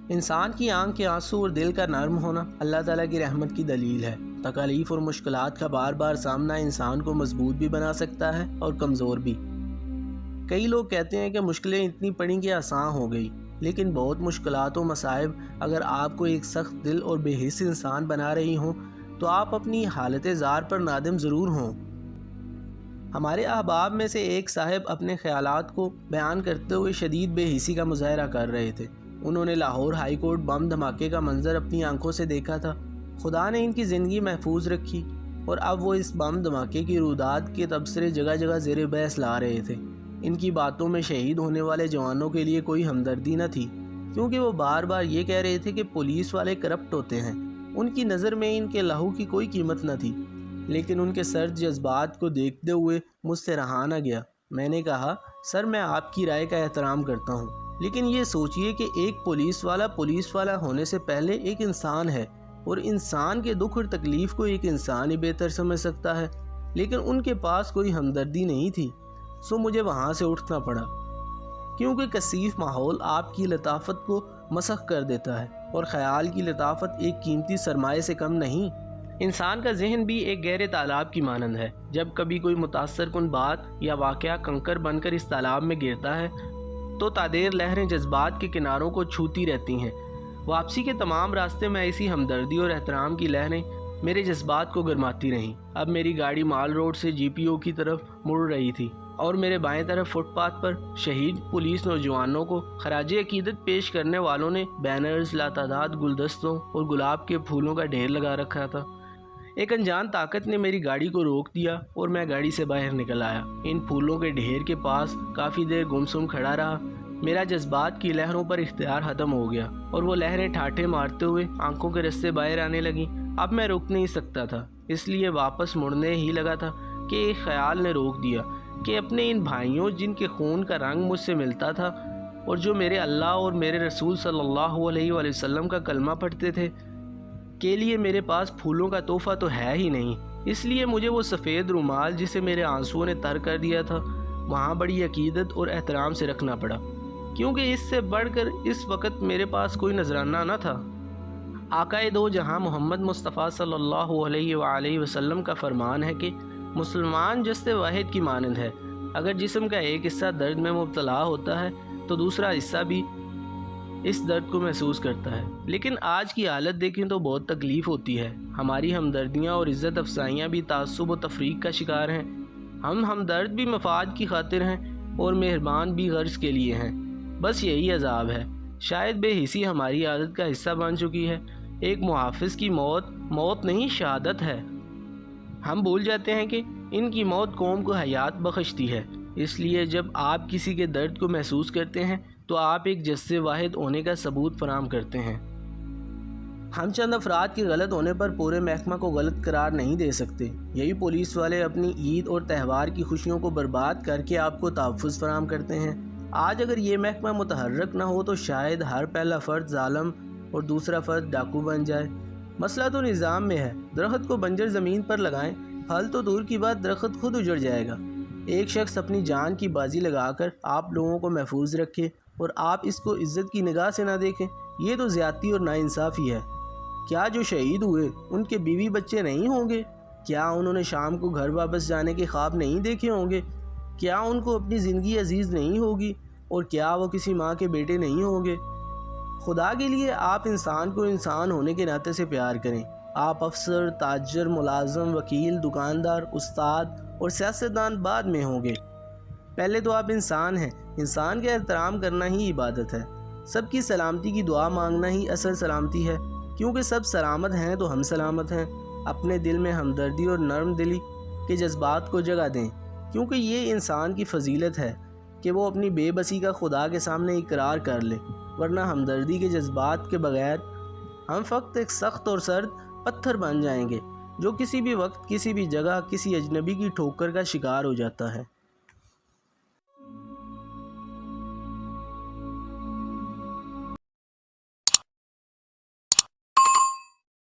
انسان کی آنکھ کے آنسو اور دل کا نرم ہونا اللہ تعالیٰ کی رحمت کی دلیل ہے۔ تکالیف اور مشکلات کا بار بار سامنا انسان کو مضبوط بھی بنا سکتا ہے اور کمزور بھی۔ کئی لوگ کہتے ہیں کہ مشکلیں اتنی پڑیں کہ آسان ہو گئی، لیکن بہت مشکلات و مصائب اگر آپ کو ایک سخت دل اور بے حس انسان بنا رہی ہوں تو آپ اپنی حالت زار پر نادم ضرور ہوں۔ ہمارے احباب میں سے ایک صاحب اپنے خیالات کو بیان کرتے ہوئے شدید بے حسی کا مظاہرہ کر رہے تھے۔ انہوں نے لاہور ہائی کورٹ بم دھماکے کا منظر اپنی آنکھوں سے دیکھا تھا۔ خدا نے ان کی زندگی محفوظ رکھی اور اب وہ اس بم دھماکے کی رودات کے تبصرے جگہ جگہ زیر بحث لا رہے تھے۔ ان کی باتوں میں شہید ہونے والے جوانوں کے لیے کوئی ہمدردی نہ تھی، کیونکہ وہ بار بار یہ کہہ رہے تھے کہ پولیس والے کرپٹ ہوتے ہیں۔ ان کی نظر میں ان کے لہو کی کوئی قیمت نہ تھی، لیکن ان کے سرد جذبات کو دیکھتے ہوئے مجھ سے رہا نہ گیا۔ میں نے کہا، سر میں آپ کی رائے کا احترام کرتا ہوں، لیکن یہ سوچئے کہ ایک پولیس والا ہونے سے پہلے ایک انسان ہے، اور انسان کے دکھ اور تکلیف کو ایک انسان ہی بہتر سمجھ سکتا ہے، لیکن ان کے پاس کوئی ہمدردی نہیں تھی۔ سو مجھے وہاں سے اٹھنا پڑا، کیونکہ کثیف ماحول آپ کی لطافت کو مسخ کر دیتا ہے، اور خیال کی لطافت ایک قیمتی سرمایہ سے کم نہیں۔ انسان کا ذہن بھی ایک گہرے تالاب کی مانند ہے۔ جب کبھی کوئی متاثر کن بات یا واقعہ کنکر بن کر اس تالاب میں گرتا ہے تو تادیر لہریں جذبات کے کناروں کو چھوتی رہتی ہیں۔ واپسی کے تمام راستے میں ایسی ہمدردی اور احترام کی لہریں میرے جذبات کو گرماتی رہیں۔ اب میری گاڑی مال روڈ سے جی پی او کی طرف مڑ رہی تھی، اور میرے بائیں طرف فٹ پاتھ پر شہید پولیس نوجوانوں کو خراج عقیدت پیش کرنے والوں نے بینرز، لاتعداد گلدستوں اور گلاب کے پھولوں کا ڈھیر لگا رکھا تھا۔ ایک انجان طاقت نے میری گاڑی کو روک دیا اور میں گاڑی سے باہر نکل آیا۔ ان پھولوں کے ڈھیر کے پاس کافی دیر گمسم کھڑا رہا۔ میرا جذبات کی لہروں پر اختیار ختم ہو گیا، اور وہ لہریں ٹھاٹھے مارتے ہوئے آنکھوں کے رستے باہر آنے لگیں۔ اب میں رک نہیں سکتا تھا، اس لیے واپس مڑنے ہی لگا تھا کہ ایک خیال نے روک دیا کہ اپنے ان بھائیوں جن کے خون کا رنگ مجھ سے ملتا تھا اور جو میرے اللہ اور میرے رسول صلی اللہ علیہ وآلہ وسلم کا کلمہ پڑھتے تھے، کے لیے میرے پاس پھولوں کا تحفہ تو ہے ہی نہیں۔ اس لیے مجھے وہ سفید رومال جسے میرے آنسوؤں نے تر کر دیا تھا وہاں بڑی عقیدت اور احترام سے رکھنا پڑا، کیونکہ اس سے بڑھ کر اس وقت میرے پاس کوئی نذرانہ نہ تھا۔ آقائے دو جہاں محمد مصطفیٰ صلی اللہ علیہ وآلہ وسلم کا فرمان ہے کہ مسلمان جسد واحد کی مانند ہے۔ اگر جسم کا ایک حصہ درد میں مبتلا ہوتا ہے تو دوسرا حصہ بھی اس درد کو محسوس کرتا ہے۔ لیکن آج کی حالت دیکھیں تو بہت تکلیف ہوتی ہے۔ ہماری ہمدردیاں اور عزت افزائیاں بھی تعصب و تفریق کا شکار ہیں۔ ہم ہمدرد بھی مفاد کی خاطر ہیں اور مہربان بھی غرض کے لیے ہیں۔ بس یہی عذاب ہے۔ شاید بے حسی ہماری عادت کا حصہ بن چکی ہے۔ ایک محافظ کی موت نہیں، شہادت ہے۔ ہم بھول جاتے ہیں کہ ان کی موت قوم کو حیات بخشتی ہے۔ اس لیے جب آپ کسی کے درد کو محسوس کرتے ہیں تو آپ ایک جسد واحد ہونے کا ثبوت فراہم کرتے ہیں۔ ہم چند افراد کے غلط ہونے پر پورے محکمہ کو غلط قرار نہیں دے سکتے۔ یہی پولیس والے اپنی عید اور تہوار کی خوشیوں کو برباد کر کے آپ کو تحفظ فراہم کرتے ہیں۔ آج اگر یہ محکمہ متحرک نہ ہو تو شاید ہر پہلا فرد ظالم اور دوسرا فرد ڈاکو بن جائے۔ مسئلہ تو نظام میں ہے۔ درخت کو بنجر زمین پر لگائیں، پھل تو دور کی بات درخت خود اجڑ جائے گا۔ ایک شخص اپنی جان کی بازی لگا کر آپ لوگوں کو محفوظ رکھے اور آپ اس کو عزت کی نگاہ سے نہ دیکھیں، یہ تو زیادتی اور ناانصافی ہے۔ کیا جو شہید ہوئے ان کے بیوی بچے نہیں ہوں گے؟ کیا انہوں نے شام کو گھر واپس جانے کے خواب نہیں دیکھے ہوں گے؟ کیا ان کو اپنی زندگی عزیز نہیں ہوگی؟ اور کیا وہ کسی ماں کے بیٹے نہیں ہوں گے؟ خدا کے لیے آپ انسان کو انسان ہونے کے ناطے سے پیار کریں۔ آپ افسر، تاجر، ملازم، وکیل، دکاندار، استاد اور سیاستدان بعد میں ہوں گے۔ پہلے تو آپ انسان ہیں۔ انسان کا احترام کرنا ہی عبادت ہے۔ سب کی سلامتی کی دعا مانگنا ہی اصل سلامتی ہے، کیونکہ سب سلامت ہیں تو ہم سلامت ہیں۔ اپنے دل میں ہمدردی اور نرم دلی کے جذبات کو جگہ دیں، کیونکہ یہ انسان کی فضیلت ہے کہ وہ اپنی بے بسی کا خدا کے سامنے اقرار کر لے، ورنہ ہمدردی کے جذبات کے بغیر ہم فقط ایک سخت اور سرد پتھر بن جائیں گے جو کسی بھی وقت، کسی بھی جگہ، کسی اجنبی کی ٹھوکر کا شکار ہو جاتا ہے۔